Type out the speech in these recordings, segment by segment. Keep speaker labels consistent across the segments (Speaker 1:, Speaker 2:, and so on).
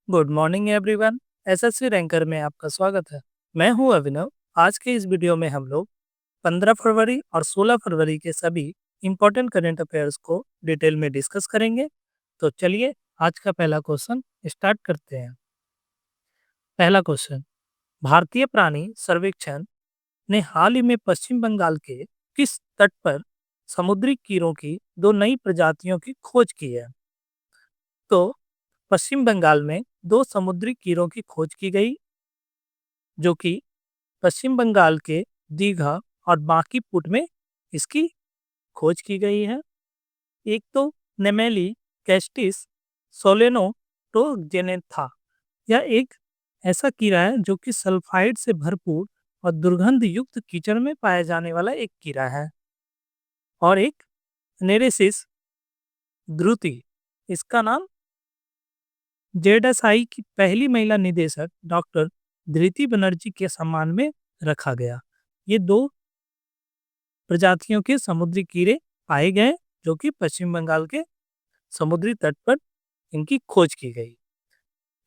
Speaker 1: Good morning everyone. SSC ranker में आपका स्वागत है। मैं हूं अभिनव। आज के इस वीडियो में हम लोग 15 फरवरी और 16 फरवरी के सभी इंपॉर्टेंट करंट अफेयर्स को डिटेल में डिस्कस करेंगे। तो चलिए आज का पहला क्वेश्चन स्टार्ट करते हैं। पहला क्वेश्चन, भारतीय प्राणी सर्वेक्षण ने हाल ही में पश्चिम बंगाल के किस तट पर समुद्री कीड़ों की दो नई प्रजातियों की खोज की है? तो पश्चिम बंगाल में दो समुद्री कीड़ों की खोज की गई, जो कि पश्चिम बंगाल के दीघा और बांकीपुर में इसकी खोज की गई है। एक तो नेमेली कैस्टिस सोलेनोटोजेनेथा। यह एक ऐसा कीड़ा है जो कि सल्फाइड से भरपूर और दुर्गंध युक्त कीचड़ में पाया जाने वाला एक कीड़ा है। और एक नेरेसिस द्रुति, इसका नाम जेडएसआई की पहली महिला निदेशक डॉक्टर धृति बनर्जी के सम्मान में रखा गया। ये दो प्रजातियों के समुद्री कीड़े पाए गए जो कि पश्चिम बंगाल के समुद्री तट पर इनकी खोज की गई।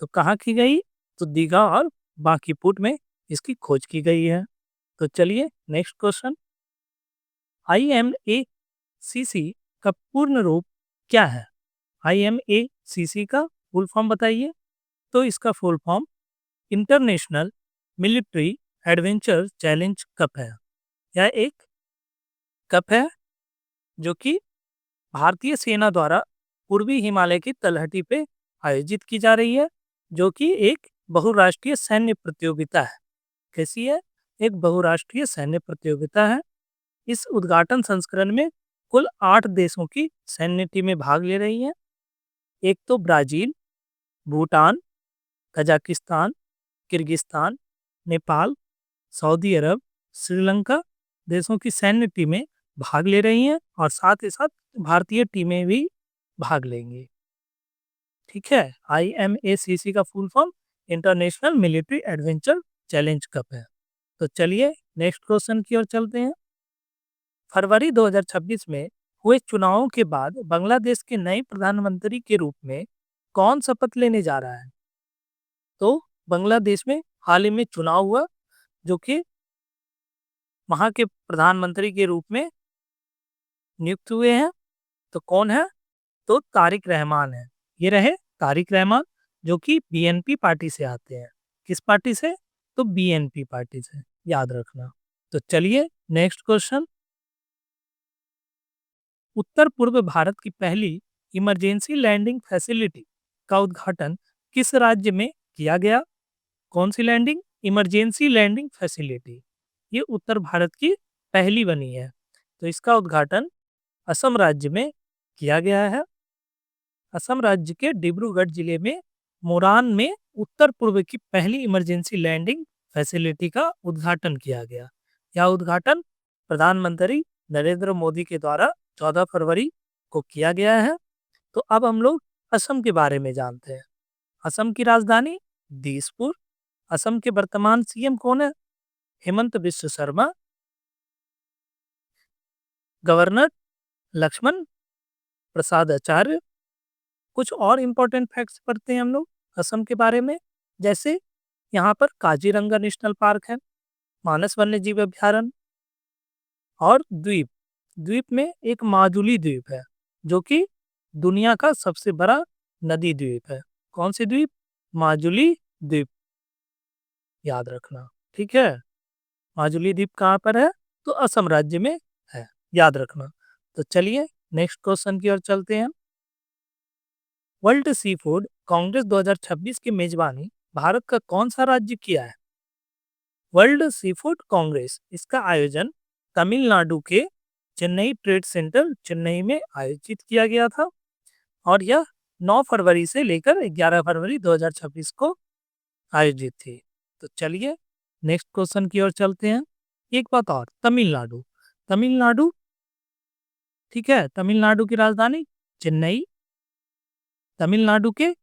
Speaker 1: तो कहाँ की गई? तो दीघा और बांकीपुर में इसकी खोज की गई है। तो चलिए नेक्स्ट क्वेश्चन, IMACC का पूर्ण रूप क्या है? IMACC का फुल फॉर्म बताइए। तो इसका full form international military adventure challenge cup है। यह एक कप है जो कि भारतीय सेना द्वारा पूर्वी हिमालय की तलहटी पे आयोजित की जा रही है, जो कि एक बहुराष्ट्रीय सैन्य प्रतियोगिता है। कैसी है? एक बहुराष्ट्रीय सैन्य प्रतियोगिता है। इस उद्घाटन संस्करण में कुल 8 देशों की सैन्य टीमें भाग ले रही हैं। एक तो Brazil, Bhutan, Kazakhstan, Kyrgyzstan, Nepal, Saudi Arab, Sri Lanka देशों की सैन्य टीमें भाग ले रही हैं और साथ ही साथ भारतीय टीमें भी भाग लेंगी। ठीक है, IMACC का full form international military adventure challenge cup है। तो चलिए नेक्स्ट क्वेश्चन की ओर चलते हैं। फरवरी 2026 में हुए चुनावों के बाद बांग्लादेश के नए प्रधानमंत्री के रूप में कौन शपथ लेने जा रहा है? तो बांग्लादेश में हाल ही में चुनाव हुआ, जो कि वहां के प्रधानमंत्री के रूप में नियुक्त हुए हैं। तो कौन है? तो तारिक रहमान है। ये रहे तारिक रहमान, जो कि BNP पार्टी से आते हैं। किस पार्टी से? तो BNP पार्टी से, याद रखना। तो चलिए नेक्स्ट क्वेश्चन, उत्तर पूर्व भारत की पहली इमरजेंसी लैंडिंग फैसिलिटी का उद्घाटन किस राज्य में किया गया? कौन सी लैंडिंग? Emergency landing facility. ये उत्तर भारत की पहली बनी है। तो इसका उद्घाटन असम राज्य में किया गया है। असम राज्य के डिब्रूगढ़ जिले में मोरान में उत्तर पूर्व की पहली इमरजेंसी लैंडिंग फैसिलिटी का उद्घाटन किया गया। यह उद्घाटन प्रधानमंत्री नरेंद्र मोदी के द्वारा 14 फरवरी को किया गया है। तो अब हम लोग असम के बारे में जानते हैं। असम की राजधानी दिसपुर। असम के वर्तमान CM कौन है? हेमंत बिश्व शर्मा। गवर्नर लक्ष्मण प्रसाद आचार्य। कुछ और इम्पोर्टेंट फैक्ट्स पढ़ते हैं हम लोग असम के बारे में। जैसे यहाँ पर काजीरंगा नेशनल पार्क है, मानस वन्यजीव अभ्यारण्य और द्वीप। द्वीप में एक माजुली द्वीप है, जो कि दुनिया का सबसे बड़ा नदी द्वीप है। कौन सी द्वीप? माजुली द्वीप, याद रखना। ठीक है, माजुली द्वीप कहाँ पर है? तो असम राज्य में है, याद रखना। तो चलिए नेक्स्ट क्वेश्चन की ओर चलते हैं। वर्ल्ड सी फूड कांग्रेस 2026 की मेजबानी भारत का कौन सा राज्य किया है? वर्ल्ड सी फूड कांग्रेस, इसका आयोजन तमिलनाडु के चेन्नई ट्रेड सेंटर चेन्नई में आयोजित किया गया था और यह 9 फरवरी से लेकर 11 फरवरी 2026 को आयोजित थी। तो चलिए नेक्स्ट क्वेश्चन की ओर चलते हैं। एक बात और, तमिलनाडु। तमिलनाडु, ठीक है, तमिलनाडु की राजधानी चेन्नई। तमिलनाडु के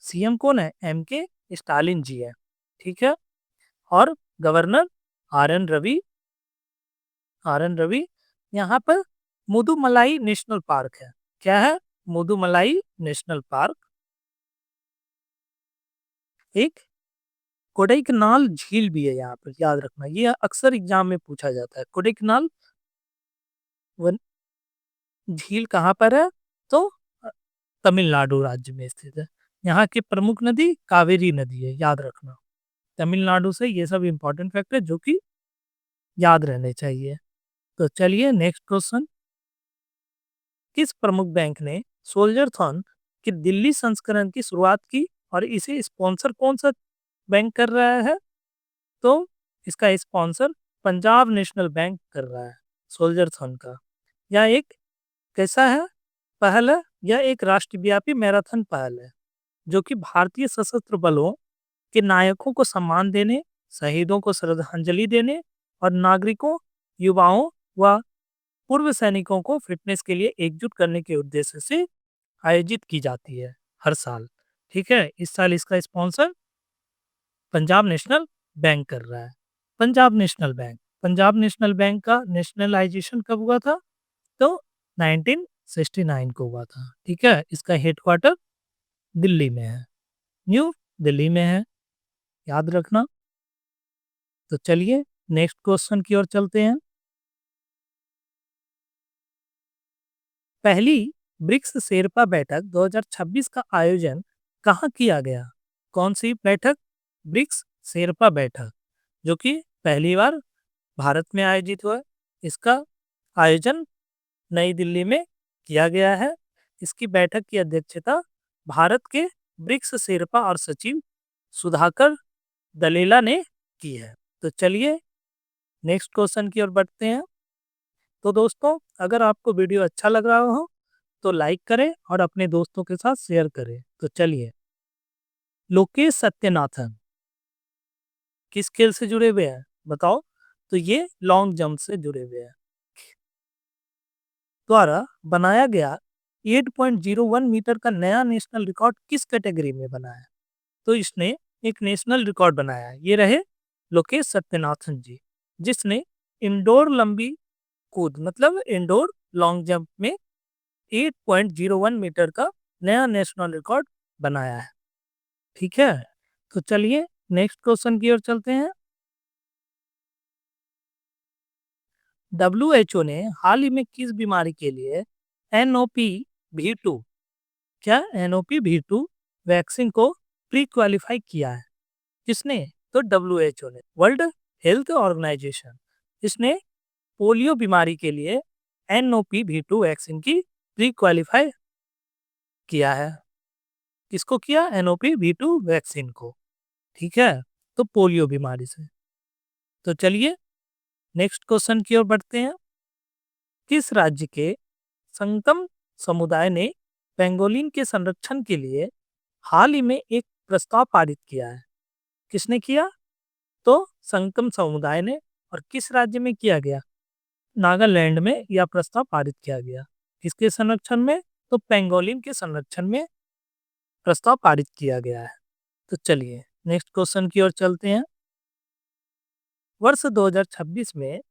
Speaker 1: CM कौन है? MK स्टालिन जी है। ठीक है, और governor RN Ravi. RN Ravi. यहाँ पर मुदुमलाई नेशनल पार्क है। क्या है? Mudumalai national park. एक कोडाईकनाल झील भी है यहाँ पर, याद रखना, ये अक्सर एग्जाम में पूछा जाता है। कोडाईकनाल वन झील कहाँ पर है? तो तमिलनाडु राज्य में स्थित है। यहाँ की प्रमुख नदी कावेरी नदी है, याद रखना। तमिलनाडु से ये सब इंपॉर्टेंट फैक्ट है जो कि याद रहने चाहिए। तो चलिए नेक्स्ट क्वेश्चन। किस प्रमुख बैंक ने सोल्जर थॉन की दिल्ली संस्करण की शुरुआत की और इसे स्पॉन्सर कौन सा बैंक कर रहा है? तो इसका स्पॉन्सर पंजाब नेशनल बैंक कर रहा है सोल्जर थॉन का। यह एक कैसा है पहल है? यह एक राष्ट्रव्यापी मैराथन पहल है जो कि भारतीय सशस्त्र बलों के नायकों को सम्मान देने, शहीदों को श्रद्धांजलि देने और नागरिकों, युवाओं व पूर्व सैनिकों को फिटनेस के लिए एकजुट करने के उद्देश्य से आयोजित की जाती है हर साल। ठीक है, इस साल इसका स्पॉन्सर पंजाब नेशनल बैंक कर रहा है। पंजाब नेशनल बैंक का नेशनलाइजेशन कब हुआ था? तो 1969 को हुआ था। ठीक है, इसका हेडक्वार्टर दिल्ली में है, न्यू दिल्ली में है, याद रखना। तो चलिए नेक्स्ट क्वेश्चन की ओर चलते हैं। पहली ब्रिक्स शेरपा बैठक 2026 का आयोजन कहाँ किया गया? कौन सी बैठक? ब्रिक्स शेरपा बैठक, जो कि पहली बार भारत में आयोजित हुआ। इसका आयोजन नई दिल्ली में किया गया है। इसकी बैठक की अध्यक्षता भारत के ब्रिक्स शेरपा और सचिव सुधाकर दलेला ने की है। तो चलिए नेक्स्ट क्वेश्चन की ओर बढ़ते हैं। तो दोस्तों, अगर आपको वीडियो अच्छा लग रहा हो तो लाइक करें और अपने दोस्तों के साथ शेयर करें। तो चलिए, लोकेश सत्यनाथन किस खेल से जुड़े हुए हैं बताओ? तो ये लॉन्ग जंप से जुड़े हुए हैं। द्वारा बनाया गया 8.01 मीटर का नया नेशनल रिकॉर्ड किस कैटेगरी में बना है? तो इसने एक नेशनल रिकॉर्ड बनाया है। ये रहे लोकेश सत्यनाथन जी, जिसने इंडोर लंबी कूद मतलब इंडोर लॉन्ग जंप में 8.01 मीटर का नया नेशनल रिकॉर्ड बनाया है। ठीक है, तो चलिए नेक्स्ट क्वेश्चन की ओर चलते हैं। WHO ने हाल ही में किस बीमारी के लिए NOPV2 क्या NOPV2 वैक्सीन को प्री क्वालिफाई किया है? किसने? तो WHO ने, वर्ल्ड हेल्थ ऑर्गेनाइजेशन। इसने पोलियो बीमारी के लिए NOPV2 वैक्सीन की प्री क्वालिफाई किया है। किसको किया? NOPV2 वैक्सीन को। ठीक है, तो पोलियो बीमारी से। तो चलिए नेक्स्ट क्वेश्चन की ओर बढ़ते हैं। किस राज्य के संगम समुदाय ने पेंगोलिन के संरक्षण के लिए हाल ही में एक प्रस्ताव पारित किया है? किसने किया? तो संगम समुदाय ने। और किस राज्य में किया गया? नागालैंड में यह प्रस्ताव पारित किया गया। किसके संरक्षण में? तो पेंगोलिन के संरक्षण में प्रस्ताव पारित किया गया है। तो चलिए नेक्स्ट क्वेश्चन की ओर चलते हैं। वर्ष 2026 में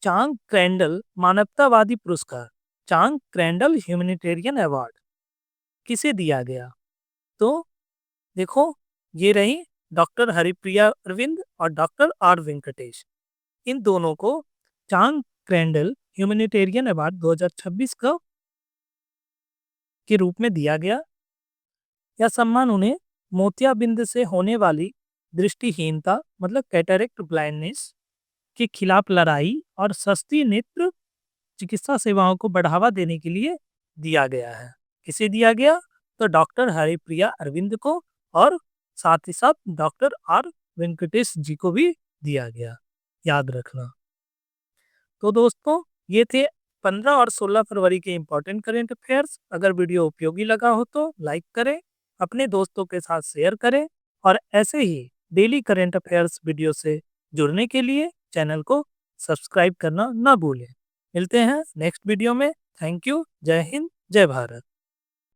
Speaker 1: चांग क्रैंडल मानवतावादी पुरस्कार, चांग क्रैंडल ह्यूमैनिटेरियन अवार्ड किसे दिया गया? तो देखो, ये रही डॉक्टर हरिप्रिया अरविंद और डॉक्टर आर वेंकटेश। इन दोनों को चांग क्रैंडल ह्यूमैनिटेरियन अवार्ड 2026 का के रूप में दिया गया। यह सम्मान उन्हें मोतियाबिंद से होने वाली दृष्टिहीनता मतलब कैटरेक्ट ब्लाइंडनेस के खिलाफ लड़ाई और सस्ती नेत्र चिकित्सा सेवाओं को बढ़ावा देने के लिए दिया गया है। किसे दिया गया? तो डॉक्टर हरिप्रिया अरविंद को और साथ ही साथ डॉक्टर आर वेंकटेश जी को भी दिया गया, याद रखना। तो दोस्तों, ये थे 15 और 16 फरवरी के इंपॉर्टेंट करेंट अफेयर्स। अगर वीडियो उपयोगी लगा हो तो लाइक करें, अपने दोस्तों के साथ शेयर करें और ऐसे ही डेली करेंट अफेयर्स वीडियो से जुड़ने के लिए चैनल को सब्सक्राइब करना ना भूलें। मिलते हैं नेक्स्ट वीडियो में। Thank you. जय हिंद, जय भारत।